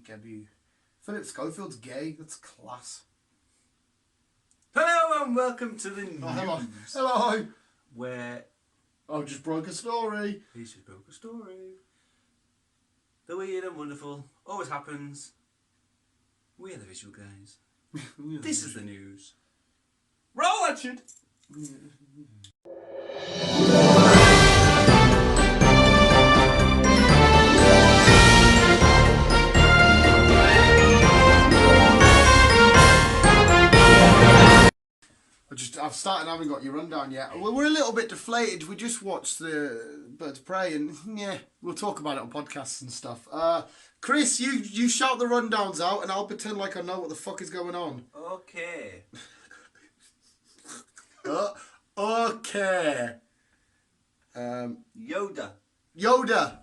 PKW. Philip Schofield's gay. That's class. Hello and welcome to the news. Oh, hello. Hello. Where I just broke a story. he just broke a story. The weird and wonderful always happens. We're the visual guys. This is the news. Roll that shit. I've started, I haven't got your rundown yet. We're a little bit deflated. We just watched the Birds of Prey and yeah, we'll talk about it on podcasts and stuff. Chris, you shout the rundowns out and I'll pretend like I know what the fuck is going on. Okay. Okay. Yoda. Yoda.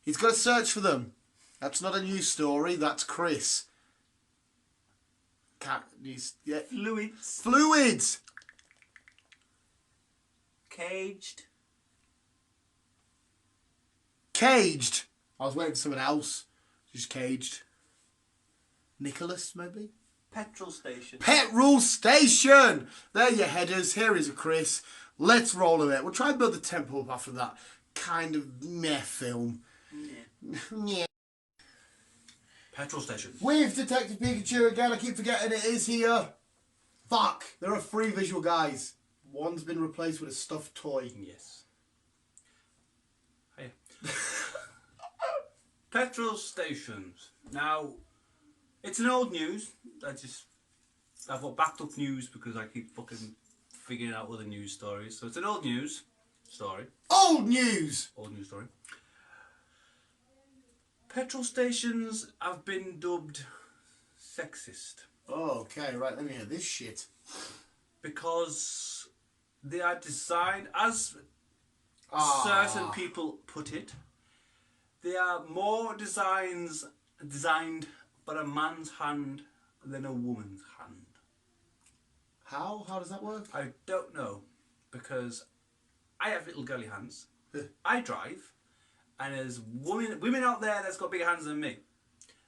He's got to search for them. That's not a news story. That's Chris. Yeah. Fluids. Fluids. Caged. Caged. I was waiting for someone else. Just caged. Nicholas, maybe? Petrol Station. Petrol Station! There your headers. Here is a Chris. Let's roll with it. We'll try and build the tempo up after that kind of meh film. Yeah. Petrol Station. With Detective Pikachu again. I keep forgetting it is here. Fuck. There are 3 visual guys. One's been replaced with a stuffed toy. Yes. Hey. Petrol stations. Now, it's an old news. I've got backed up news because I keep fucking figuring out other news stories. So it's an old news story. Old news! Old news story. Petrol stations have been dubbed sexist. Oh, okay, right, let me hear this shit. Because they are designed, as certain people put it, they are more designed for a man's hand than a woman's hand. How? How does that work? I don't know, because I have little girly hands. I drive, and there's women out there that's got bigger hands than me.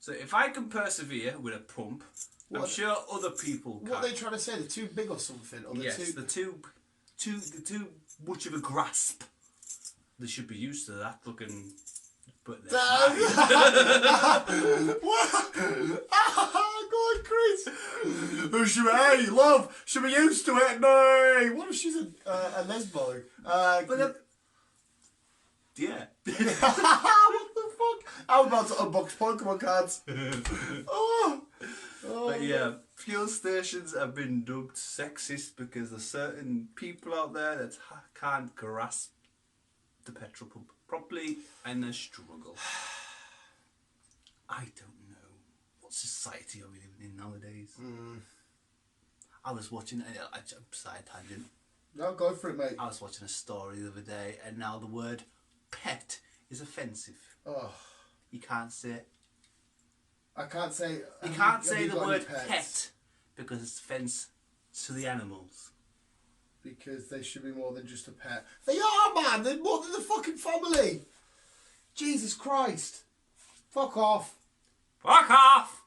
So if I can persevere with a pump, I'm sure other people can. What are they trying to say? They're too big or something? Or yes, they're too much of a grasp. They should be used to that looking. But Go on, Chris. Hey, love, should be used to it. No. What if she's a lesbo? Yeah. What the fuck? I'm about to unbox Pokemon cards. But yeah, fuel stations have been dubbed sexist because there's certain people out there that can't grasp the petrol pump properly and they struggle. I don't know what society are we living in nowadays. I was watching a side tangent. No, go for it, mate. I was watching a story the other day and now the word pet is offensive. Oh. You can't say it. I can't say. You can't say the word pet because it's offence to the animals. Because they should be more than just a pet. They are, man. They're more than the fucking family. Jesus Christ. Fuck off. Fuck off!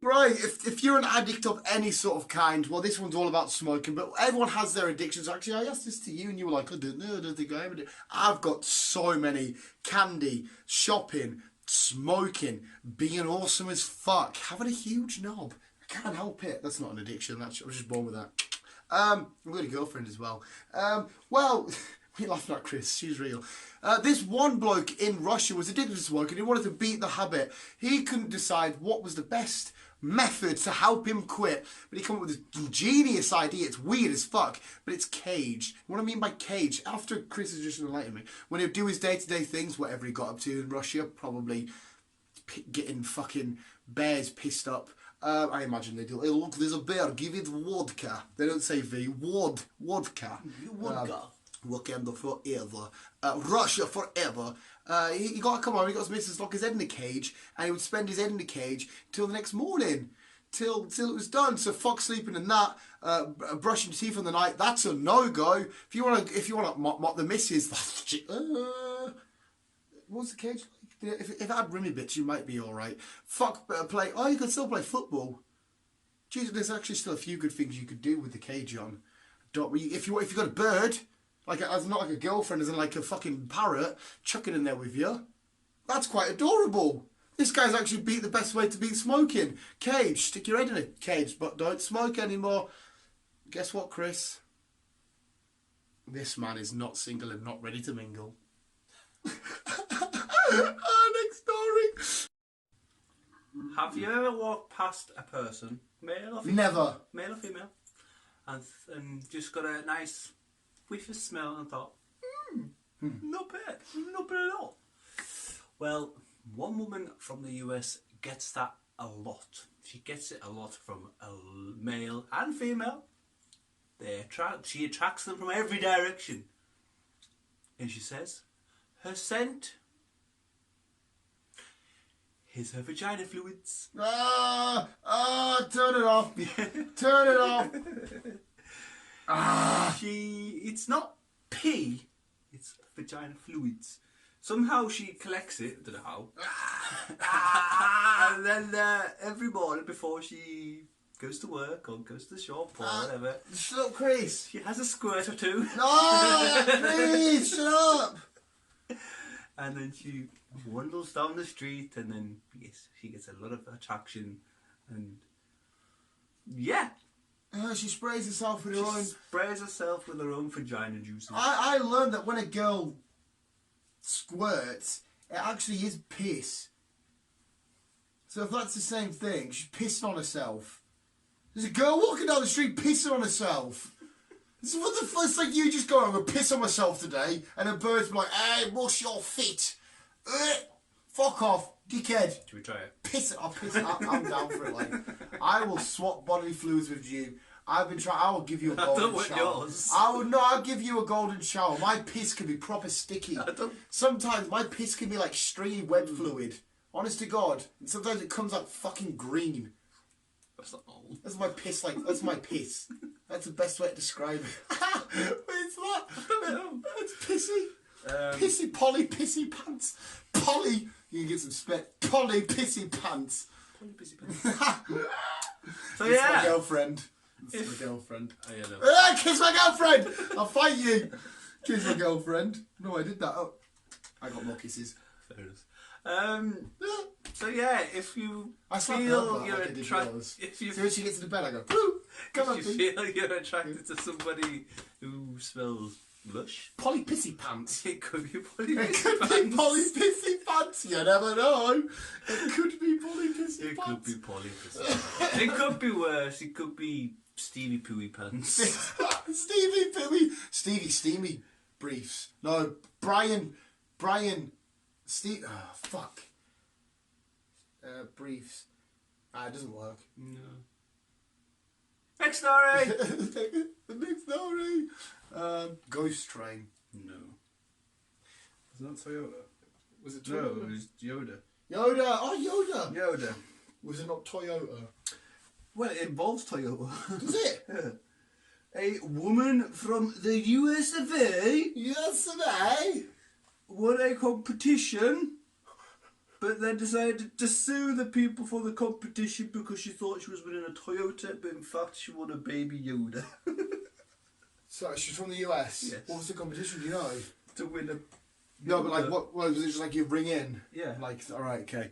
Right, if you're an addict of any sort of kind, well, this one's all about smoking, but everyone has their addictions. Actually, I asked this to you and you were like, I don't know, I don't think I ever did. I've got so many. Candy, shopping, smoking, being awesome as fuck, having a huge knob. I can't help it. That's not an addiction. I was just born with that. I've got a girlfriend as well. Well, we laughed at Chris. She's real. This one bloke in Russia was addicted to smoking. He wanted to beat the habit. He couldn't decide what was the best method to help him quit, but he came up with this genius idea. It's weird as fuck, but it's caged. What I mean by caged, after Chris has just enlightened me, when he'd do his day-to-day things, whatever he got up to in Russia, probably getting fucking bears pissed up. I imagine they do. Hey, look, there's a bear, give it vodka. They don't say V, vodka. Vodka. Wakanda forever. Russia forever. He got to come home, he got his missus lock his head in the cage, and he would spend his head in the cage till the next morning. Till it was done. So fuck sleeping and that. Brushing your teeth on the night, that's a no-go. If you wanna mock the missus, what what's the cage like? If it had rimmy bits, you might be all right. Fuck, play. Oh, you can still play football. Jesus, there's actually still a few good things you could do with the cage on. If you got a bird, like as not like a girlfriend, as in like a fucking parrot, chuck it in there with you. That's quite adorable. This guy's actually beat the best way to beat smoking. Cage, stick your head in a cage, but don't smoke anymore. Guess what, Chris? This man is not single and not ready to mingle. Next story. Have you ever walked past a person, male or female? Never. Male or female, and just got a nice whiff of smell and thought, not bad at all. Well, one woman from the US gets that a lot. She gets it a lot from a male and female. She attracts them from every direction. And she says, her scent is her vagina fluids. Turn it off. Turn it off. It's not pee, it's vagina fluids. Somehow she collects it, I don't know how. And then every morning before she goes to work or goes to the shop or whatever, Shut up, Chris. she has a squirt or two. No, please, shut up. And then she wanders down the street, and then yes, she gets a lot of attraction, and yeah. She sprays herself with She her own. sprays herself with her own vagina juices. I learned that when a girl squirts, it actually is piss. So if that's the same thing, she's pissing on herself. There's a girl walking down the street pissing on herself. This is what the fuck? It's like you just go, I'm gonna piss on myself today, and a bird's like, hey, wash your feet. Fuck off, dickhead. Should we try it? Piss it. I'll piss it. I'm down for it. Like, I will swap bodily fluids with you. I've been trying. I will give you a golden shower. Yours. I'll give you a golden shower. My piss can be proper sticky. Sometimes my piss can be like stringy wet fluid. Honest to God. And sometimes it comes out fucking green. That's not old. That's my piss. Like, that's my piss. That's the best way to describe it. What's that? It's pissy. Pissy Polly pissy pants. Polly, you can get some spit. Polly pissy pants. Polly pissy pants. So Kiss yeah. my girlfriend. It's my girlfriend. Oh, yeah, no. Kiss my girlfriend! I'll fight you. Kiss my girlfriend. No, I did that. Oh, I got more kisses. Fair enough. So yeah, if you I slap her feel up you're like I did attracted, yours. if you So when she gets into bed, I go, woo! Come on, if you feel you're attracted to somebody who smells lush, Polly pissy pants. it could be Polly It pissy could pants. be Polly pissy pants. You never know. It could be Polly pissy It could pants. be Polly pissy pants. It could be worse. It could be Stevie Pooey pants. Stevie Billy. Stevie Steamy briefs. No, Brian. Steve. Oh, fuck. Briefs. It doesn't work. No. Next story. The next story. Ghost Train. No. Was that Toyota? Was it No, Toyota? it was Yoda. Yoda. Oh, Yoda. Yoda. Was it not Toyota? Well, it involves Toyota. Does it? A woman from the US of A Yes, I. won a competition, but then decided to sue the people for the competition because she thought she was winning a Toyota, but in fact she won a baby Yoda. So she's from the US. Yes. What was the competition? Do you know? To win a... No, but like, what was it? Just like you ring in? Yeah. Like, all right, okay.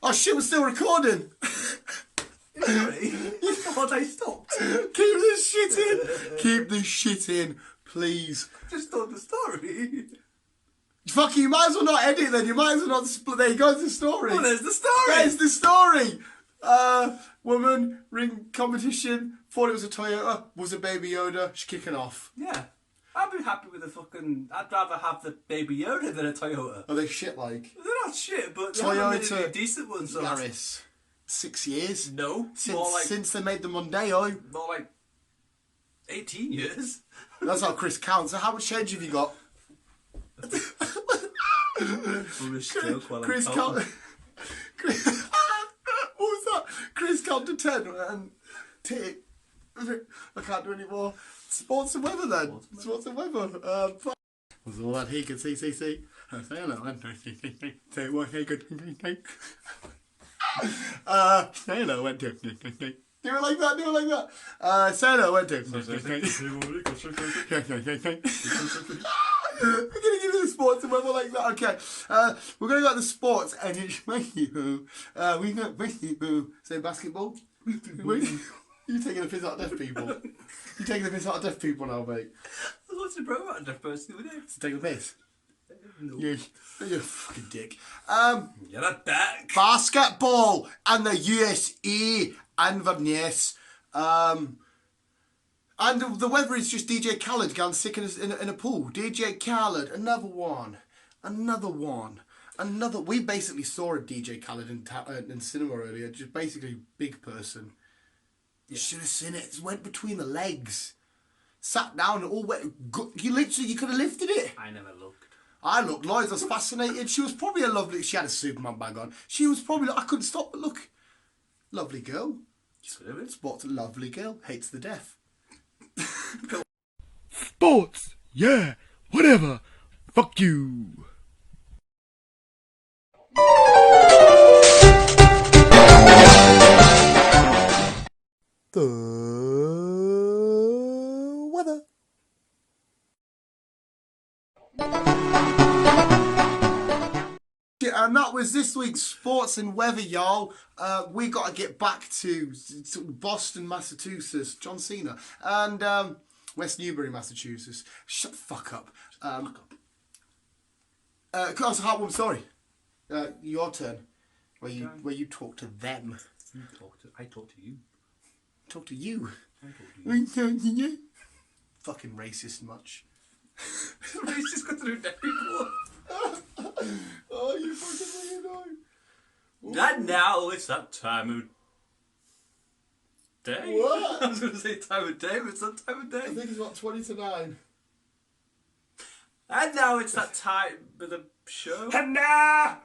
Oh shit, we're still recording. Sorry, I thought I stopped. Keep this shit in. Keep this shit in, please. Just told the story. Fuck you, might as well not edit then. You might as well not split. There you go, the story. Well, there's the story. There's the story. Woman, ring competition, thought it was a Toyota, was a Baby Yoda, she's kicking off. Yeah. I'd be happy with a fucking... I'd rather have the baby Yoda than a Toyota. Are they shit like? They're not shit, but they haven't made Toyota any decent ones. So Yaris. 6 years. no, Since they made the Mondeo. more like 18 years. That's how Chris counts. So how much change have you got? Foolish joke while Chris I'm count. talking. Chris, what was that? Chris count to 10 and tick. I can't do any more. Sports and weather then. Sports and weather. Was all that he could see. Say hello. Say what? Hey, good. Say hello. Do it like that. Do it like that. Say hello. We're gonna give you the sports and weather like that. Okay. We're gonna go to the sports and it's boo. We got boo. Say basketball. You taking the piss out of deaf people? You taking the piss out of deaf people now, mate? What's the problem about a deaf person the other day? Taking the piss. No. You're a fucking dick. You're a dick. Basketball and the USA and Inverness. And the weather is just DJ Khaled gone sick in a pool. DJ Khaled, another one. We basically saw a DJ Khaled in cinema earlier. Just basically big person. You should have seen it. It went between the legs. Sat down and all wet. You could have lifted it. I never looked. I looked. Lois was fascinated. She was probably a lovely... She had a Superman bag on. She was probably... I couldn't stop but look. Lovely girl. Sports, lovely girl. Hates the deaf. Sports, yeah, whatever. Fuck you. The weather. And that was this week's sports and weather, y'all. We got to get back to Boston, Massachusetts, John Cena, and West Newbury, Massachusetts. Shut the fuck up. Class Heartwarm, sorry. Your turn. Where you talk to them. I talk to you. Talk to you. I talk to you. Fucking racist much. Racist got to do deaf people. Oh, you fucking weirdo. And now it's that time of day. What? I was going to say time of day, but it's that time of day. I think it's about 20 to 9. And now it's that time of the show And now!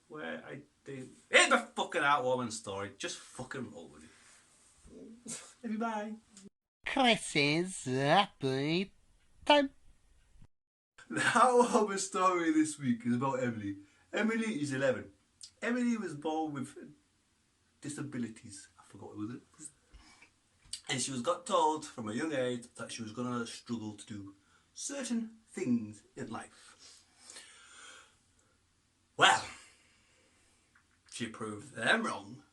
where I do... Here's the fucking heartwarming story. Just fucking roll with it. Everybody. Chris's happy time. The heartwarming story this week is about Emily. Emily is 11. Emily was born with disabilities. I forgot what it was. And she was got told from a young age that she was going to struggle to do certain things in life. Well, she proved them wrong,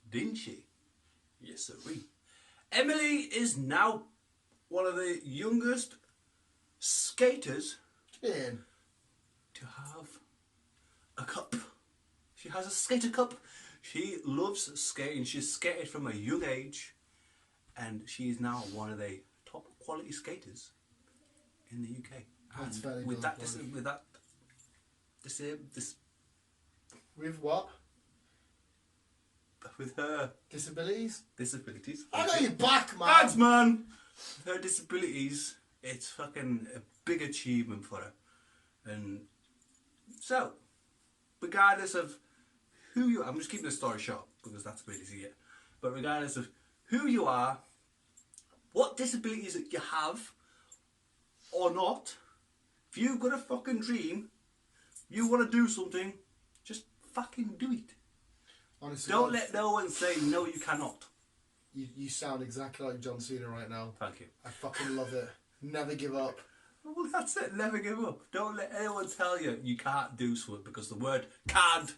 didn't she? Yes, sirree. Emily is now one of the youngest skaters In. to have a cup. She has a skater cup. She loves skating. She's skated from a young age, and she is now one of the top quality skaters in the UK. That's And very with good, that, buddy. With her disabilities. disabilities. I got you back, man. Lads, man. Her disabilities, it's fucking a big achievement for her. And so, regardless of who you are, I'm just keeping the story short because that's where to see it. But regardless of who you are, what disabilities that you have or not, if you've got a fucking dream, you want to do something, just fucking do it. Honestly, Don't let no one say no, you cannot. You sound exactly like John Cena right now. Thank you. I fucking love it. Never give up. Well, that's it. Never give up. Don't let anyone tell you you can't do something because the word "can't"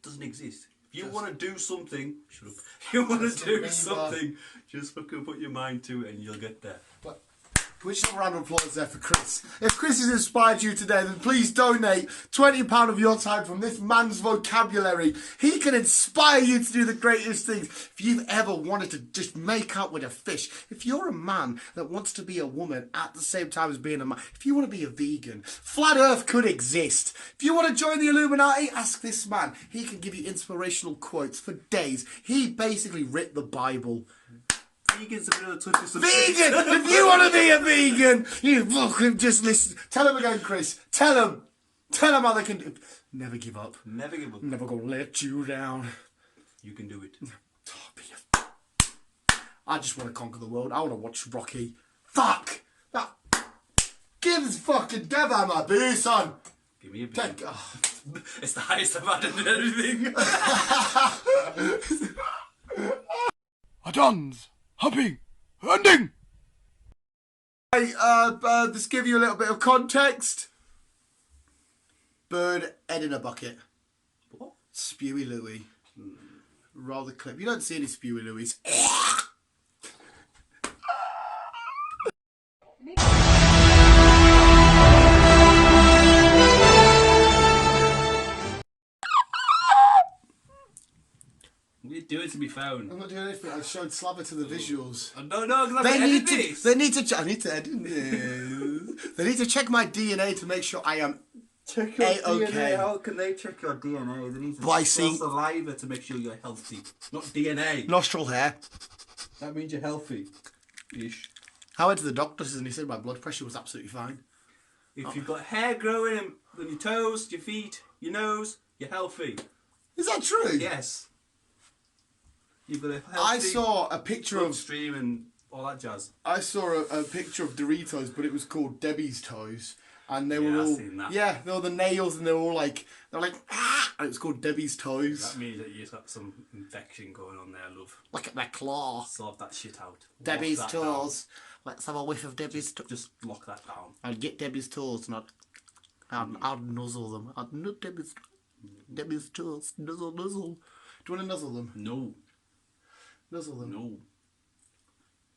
doesn't exist. If you want to do something, shut up. If you want to do something, just fucking put your mind to it and you'll get there. But we just have a round of applause there for Chris. If Chris has inspired you today, then please donate £20 of your time from this man's vocabulary. He can inspire you to do the greatest things. If you've ever wanted to just make out with a fish, if you're a man that wants to be a woman at the same time as being a man, if you want to be a vegan, flat earth could exist. If you want to join the Illuminati, ask this man. He can give you inspirational quotes for days. He basically writ the Bible. Vegan's a bit of a touchy subject. Vegan! If you want to be a vegan, you fucking just listen. Tell him again, Chris. Tell him. Tell him how they can do. Never give up. Never give up. Never gonna let you down. You can do it. I just want to conquer the world. I want to watch Rocky. Fuck! That. Give this fucking devil my boo, son. Give me a B. Thank God. It's the highest I've had in anything. Adons, humping, hunting. Hey, just give you a little bit of context. Bird, head in a bucket. What? Spewy Louie. Roll the clip. You don't see any Spewy Louies. What are you doing to me phone? I'm not doing anything. I showed Slabber to the visuals. No, because They I've need edited to. this. They need to. I need to edit this. They need to check my DNA to make sure I am Check your A-okay. DNA. How can they check your DNA? They need to By check seeing- your saliva to make sure you're healthy. Not DNA. nostril hair. That means you're healthy. Ish. I went to the doctors and he said my blood pressure was absolutely fine. If you've got hair growing on your toes, your feet, your nose, you're healthy. Is that true? Yes. You've got a healthy I saw a picture of. bloodstream and all that jazz. I saw a picture of Doritos, but it was called Debbie's Toes, and they Yeah, were I've all seen that. yeah, they were the nails, and they were all like ah, and it was called Debbie's Toes. That means that you've got some infection going on there, love. Look at my claw. Sort that shit out. Debbie's Lock that down. toes. Let's have a whiff of Debbie's toes. Just lock that down. I'd get Debbie's toes and I'd nuzzle them. I'd nut Debbie's toes. Nuzzle. Do you want to nuzzle them? No. Nuzzle them. No.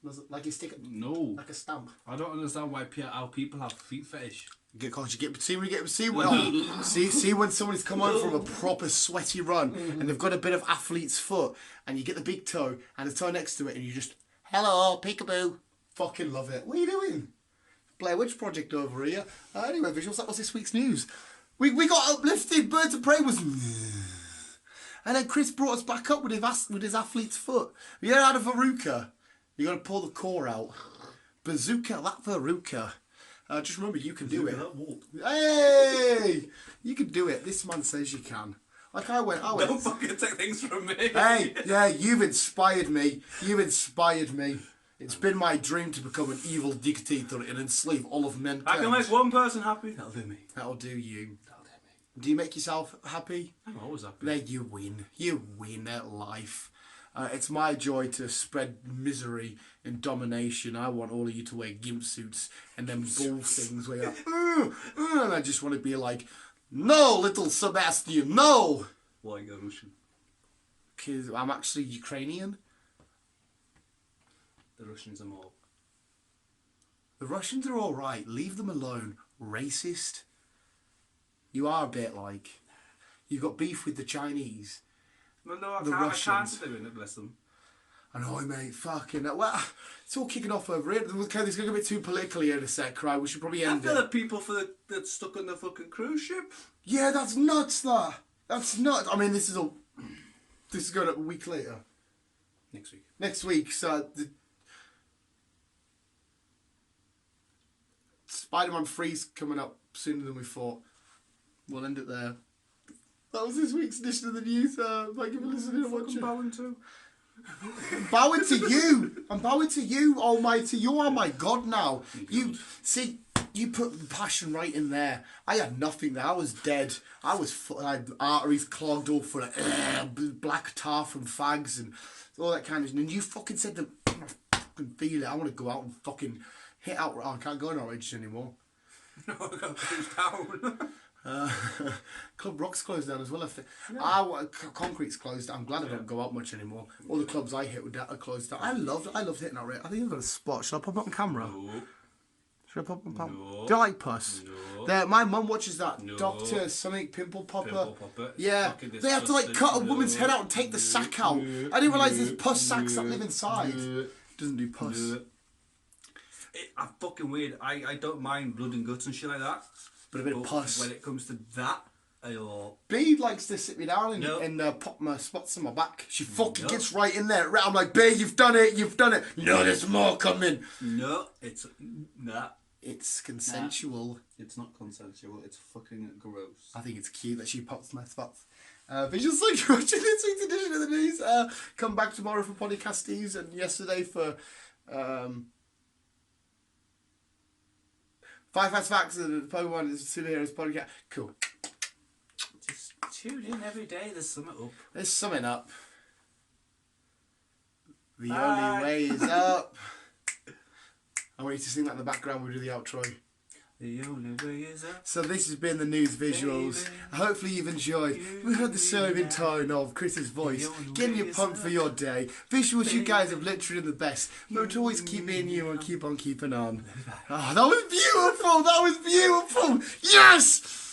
Nuzzle, like you stick it No. like a stamp. I don't understand how people have feet fetish. See when someone's come home from a proper sweaty run and they've got a bit of athlete's foot and you get the big toe and the toe next to it and you just hello peekaboo. Fucking love it. What are you doing? Blair Witch Project over here. Anyway, visuals. That was this week's news. We got uplifted. Birds of Prey was. And then Chris brought us back up with his athlete's foot. You know, out of Veruca, you got to pull the core out. Bazooka, that Veruca. Just remember, you can do it. Hey! You can do it. This man says you can. Like I went. Don't fucking take things from me. Hey, yeah, you've inspired me. It's been my dream to become an evil dictator and enslave all of mankind. I can make one person happy. That'll do me. That'll do you. That'll do me. Do you make yourself happy? I'm always happy. There you win. You win at life. It's my joy to spread misery and domination. I want all of you to wear gimp suits and then bull things where you're like, and I just want to be like, no, little Sebastian, no! Why go Russian? Because I'm actually Ukrainian. The Russians are more. The Russians are alright. Leave them alone. Racist. You are a bit like... You've got beef with the Chinese. No, I The can't. Russians. I can't do it, bless them. I know, mate. Fucking... Well, it's all kicking off over here. Okay, this is going to get a bit too political here in a sec, right? We should probably I end feel it. the people that's stuck on the fucking cruise ship. Yeah, that's nuts, that. That's nuts. I mean, this is going up a week later. Next week. Next week, so... Spider-Man 3's coming up sooner than we thought. We'll end it there. That was this week's edition of the news. Thank you for listening and watching. Bowing too. I'm bowing to you. I'm bowing to you, Almighty. You are my God now. You see, you put the passion right in there. I had nothing there. I was dead. I had arteries clogged up for black tar from fags and all that kind of shit. And you fucking said that. I fucking feel it. I want to go out and fucking hit out. Oh, I can't go in Orange anymore. No, I got cruised down. Club Rock's closed down as well. I think. Concrete's closed. I'm glad I don't go out much anymore. All the clubs I hit are closed down. I loved hitting out. I think I've got a spot. Should I pop it on camera? No. Should I pop it on camera? No. Do you like puss? No. My mum watches that. No. Doctor something pimple popper. Pimple popper. It's Yeah. fucking They have to like cut a disgusting. woman's No. head out and take the sack out. No. I didn't realise there's No. pus sacks that No. live inside. No. Doesn't do pus. No. I'm fucking weird. I don't mind blood and guts and shit like that. But a bit of But pus. when it comes to that, I'll... B likes to sit me down and, No. pop my spots on my back. She fucking No. gets right in there. I'm like, B, you've done it. No, there's more coming. No, it's... Nah. It's consensual. It's not consensual. It's fucking gross. I think it's cute that she pops my spots. Visual Psych, you're watching this week's edition of the news. Come back tomorrow for podcasties and yesterday for... 5 Fast Facts and Pokemon is Superheroes podcast. Cool. Just tune in every day. There's something up. There's something up. The Bye. only way is up. I want you to sing that in the background when we do the outro. The only way is up. So this has been the news visuals. Baby, Hopefully you've enjoyed. We heard the serving tone of Chris's voice, getting you pumped for your day. Visuals, you guys have literally done the best. But to always keep being you and keep on keeping on. Oh, that was beautiful. That was beautiful. Yes.